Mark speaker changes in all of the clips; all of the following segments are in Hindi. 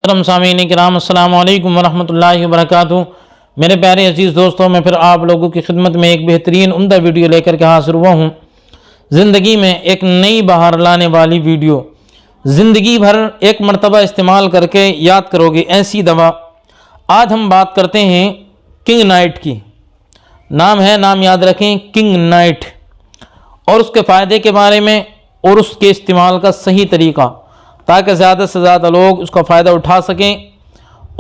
Speaker 1: सामीन किराम अस्सलाम वालेकुम वरहमतुल्लाहि वबरकातुहू। मेरे प्यारे अजीज़ दोस्तों, मैं फिर आप लोगों की खिदमत में एक बेहतरीन उम्दा वीडियो लेकर के हाजिर हुआ हूँ। ज़िंदगी में एक नई बहार लाने वाली वीडियो, ज़िंदगी भर एक मरतबा इस्तेमाल करके याद करोगे ऐसी दवा। आज हम बात करते हैं किंग नाइट की। नाम याद रखें, किंग नाइट, और उसके फ़ायदे के बारे में और उसके इस्तेमाल का सही तरीक़ा, ताकि ज़्यादा से ज़्यादा लोग उसका फ़ायदा उठा सकें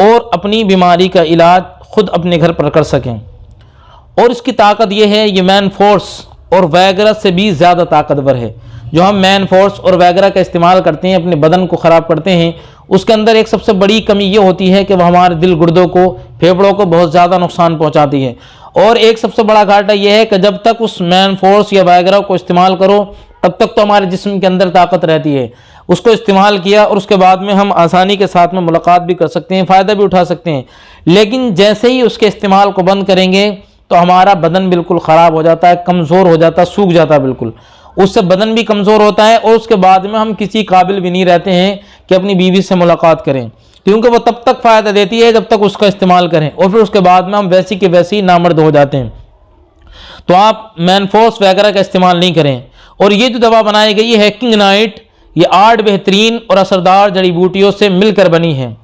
Speaker 1: और अपनी बीमारी का इलाज ख़ुद अपने घर पर कर सकें। और इसकी ताकत ये है, ये मैन फोर्स और वैगरा से भी ज़्यादा ताकतवर है। जो हम मैन फोर्स और वैगरा का इस्तेमाल करते हैं, अपने बदन को ख़राब करते हैं, उसके अंदर एक सबसे बड़ी कमी ये होती है कि वह हमारे दिल गुर्दों को, फेफड़ों को बहुत ज़्यादा नुकसान पहुँचाती है। और एक सबसे बड़ा घाटा यह है कि जब तक उस मैन फोर्स या वैगरा को इस्तेमाल करो, तब तक तो हमारे जिस्म के अंदर ताकत रहती है। उसको इस्तेमाल किया और उसके बाद में हम आसानी के साथ में मुलाकात भी कर सकते हैं, फ़ायदा भी उठा सकते हैं। लेकिन जैसे ही उसके इस्तेमाल को बंद करेंगे तो हमारा बदन बिल्कुल ख़राब हो जाता है, कमज़ोर हो जाता है, सूख जाता है बिल्कुल। उससे बदन भी कमज़ोर होता है और उसके बाद में हम किसी काबिल भी नहीं रहते हैं कि अपनी बीवी से मुलाकात करें, क्योंकि वो तब तक फ़ायदा देती है जब तक उसका इस्तेमाल करें, और फिर उसके बाद में हम वैसी के वैसी नामर्द हो जाते हैं। तो आप मैनफोर्स वगैरह का इस्तेमाल नहीं करें। और ये जो दवा बनाई गई है किंग नाइट, ये 8 बेहतरीन और असरदार जड़ी बूटियों से मिलकर बनी है,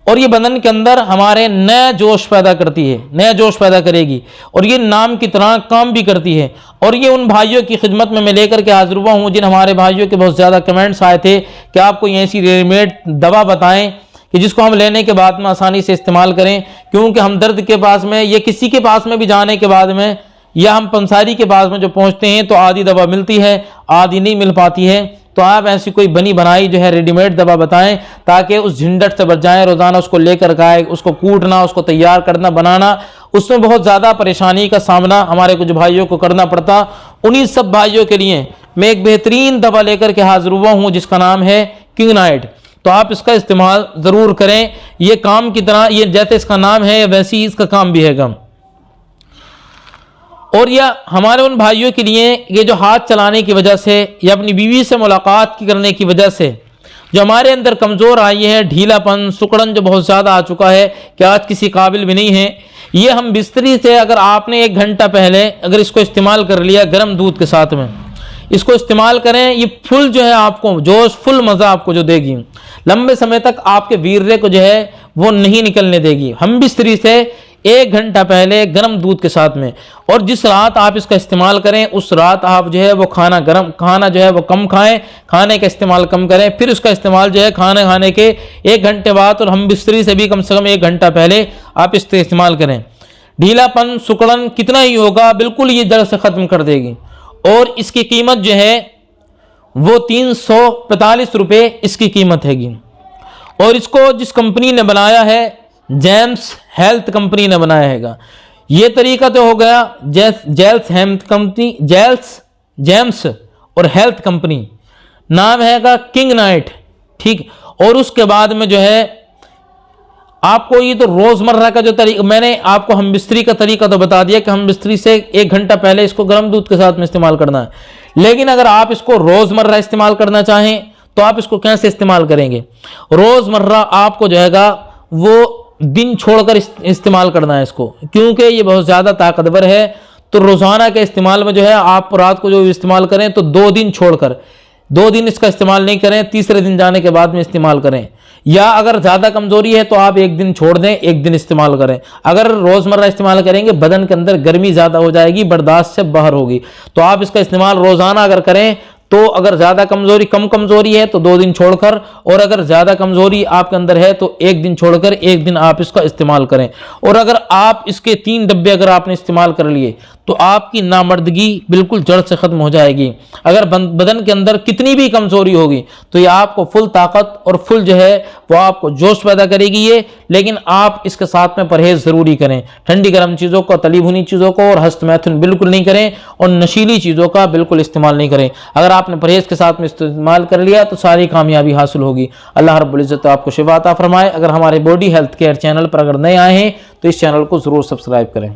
Speaker 1: और ये बदन के अंदर हमारे नया जोश पैदा करती है, नया जोश पैदा करेगी, और ये नाम की तरह काम भी करती है। और ये उन भाइयों की खिदमत में मैं लेकर के हाजिर हुआ हूँ जिन हमारे भाइयों के बहुत ज़्यादा कमेंट्स आए थे कि आपको ये ऐसी रेडीमेड दवा बताएं कि जिसको हम लेने के बाद में आसानी से इस्तेमाल करें, क्योंकि हम दर्द के पास में या किसी के पास में भी जाने के बाद में, या हम पंसारी के पास में जो पहुंचते हैं तो आधी दवा मिलती है, आधी नहीं मिल पाती है। तो आप ऐसी कोई बनी बनाई जो है रेडीमेड दवा बताएं, ताकि उस झंझट से बच जाएं। रोज़ाना उसको लेकर आए, उसको कूटना, उसको तैयार करना, बनाना, उसमें बहुत ज़्यादा परेशानी का सामना हमारे कुछ भाइयों को करना पड़ता। उन्हीं सब भाइयों के लिए मैं एक बेहतरीन दवा लेकर के हाजिर हुआ हूँ जिसका नाम है किंग नाइट। तो आप इसका इस्तेमाल ज़रूर करें। ये काम की तरह, ये जैसे इसका नाम है वैसे ही इसका काम भी है। और यह हमारे उन भाइयों के लिए, ये जो हाथ चलाने की वजह से या अपनी बीवी से मुलाकात करने की वजह से जो हमारे अंदर कमज़ोर आई है, ढीलापन, सुकड़न जो बहुत ज़्यादा आ चुका है कि आज किसी काबिल भी नहीं है, ये हम बिस्तरी से, अगर आपने 1 घंटा पहले अगर इसको इस्तेमाल कर लिया गर्म दूध के साथ में, इसको इस्तेमाल करें, ये फुल जो है आपको जोश, फुल मज़ा आपको जो देगी, लंबे समय तक आपके वीर्य को जो है वो नहीं निकलने देगी। हम बिस्तरी से 1 घंटा पहले गर्म दूध के साथ में, और जिस रात आप इसका इस्तेमाल करें उस रात आप जो है वो खाना जो है वो कम खाएं, खाने का इस्तेमाल कम करें। फिर उसका इस्तेमाल जो है खाना खाने के 1 घंटे बाद, और हम बिस्तरी से भी कम से कम 1 घंटा पहले आप इसका इस्तेमाल करें। ढीलापन, सुकड़न कितना ही होगा, बिल्कुल ये जड़ से ख़त्म कर देगी। और इसकी कीमत जो है वो 345 रुपये इसकी कीमत हैगी। और इसको जिस कंपनी ने बनाया है, जेम्स हेल्थ कंपनी ने बनाया हैगा। ये तरीका तो हो गया जेल्स हेल्थ कंपनी, जेम्स और हेल्थ कंपनी, नाम हैगा किंग नाइट, ठीक। और उसके बाद में जो है आपको ये तो रोज़मर्रा का जो तरीका, मैंने आपको हम बिस्तरी का तरीका तो बता दिया कि हम बिस्तरी से 1 घंटा पहले इसको गर्म दूध के साथ में इस्तेमाल करना है। लेकिन अगर आप इसको रोज़मर्रा इस्तेमाल करना चाहें तो आप इसको कैसे इस्तेमाल करेंगे? रोज़मर्रा आपको जो हैगा वो दिन छोड़कर इस्तेमाल करना है इसको, क्योंकि ये बहुत ज़्यादा ताकतवर है। तो रोज़ाना के इस्तेमाल में जो है आप रात को जो इस्तेमाल करें तो 2 दिन छोड़कर, 2 दिन इसका इस्तेमाल नहीं करें, तीसरे दिन जाने के बाद में इस्तेमाल करें। या अगर ज़्यादा कमज़ोरी है तो आप 1 दिन छोड़ दें, 1 दिन इस्तेमाल करें। अगर रोज़मर्रा इस्तेमाल करेंगे बदन के अंदर गर्मी ज़्यादा हो जाएगी, बर्दाश्त से बाहर होगी। तो आप इसका इस्तेमाल रोज़ाना अगर करें तो अगर ज़्यादा कम कमज़ोरी है तो 2 दिन छोड़कर, और अगर ज़्यादा कमज़ोरी आपके अंदर है तो 1 दिन छोड़कर 1 दिन आप इसका इस्तेमाल करें। और अगर आप इसके 3 डब्बे अगर आपने इस्तेमाल कर लिए तो आपकी नामर्दगी बिल्कुल जड़ से ख़त्म हो जाएगी। अगर बदन के अंदर कितनी भी कमज़ोरी होगी तो ये आपको फुल ताकत और फुल जो है वो आपको जोश पैदा करेगी ये। लेकिन आप इसके साथ में परहेज़ ज़रूरी करें, ठंडी गर्म चीज़ों को, तली भुनी चीज़ों को और हस्त मैथुन बिल्कुल नहीं करें, और नशीली चीज़ों का बिल्कुल इस्तेमाल नहीं करें। अगर आपने परहेज़ के साथ में इस्तेमाल कर लिया तो सारी कामयाबी हासिल होगी। अल्लाह रब्बुल इज़्ज़त आपको शिफा अता फरमाए। अगर हमारे बॉडी हेल्थ केयर चैनल पर अगर नए आए हैं तो इस चैनल को ज़रूर सब्सक्राइब करें।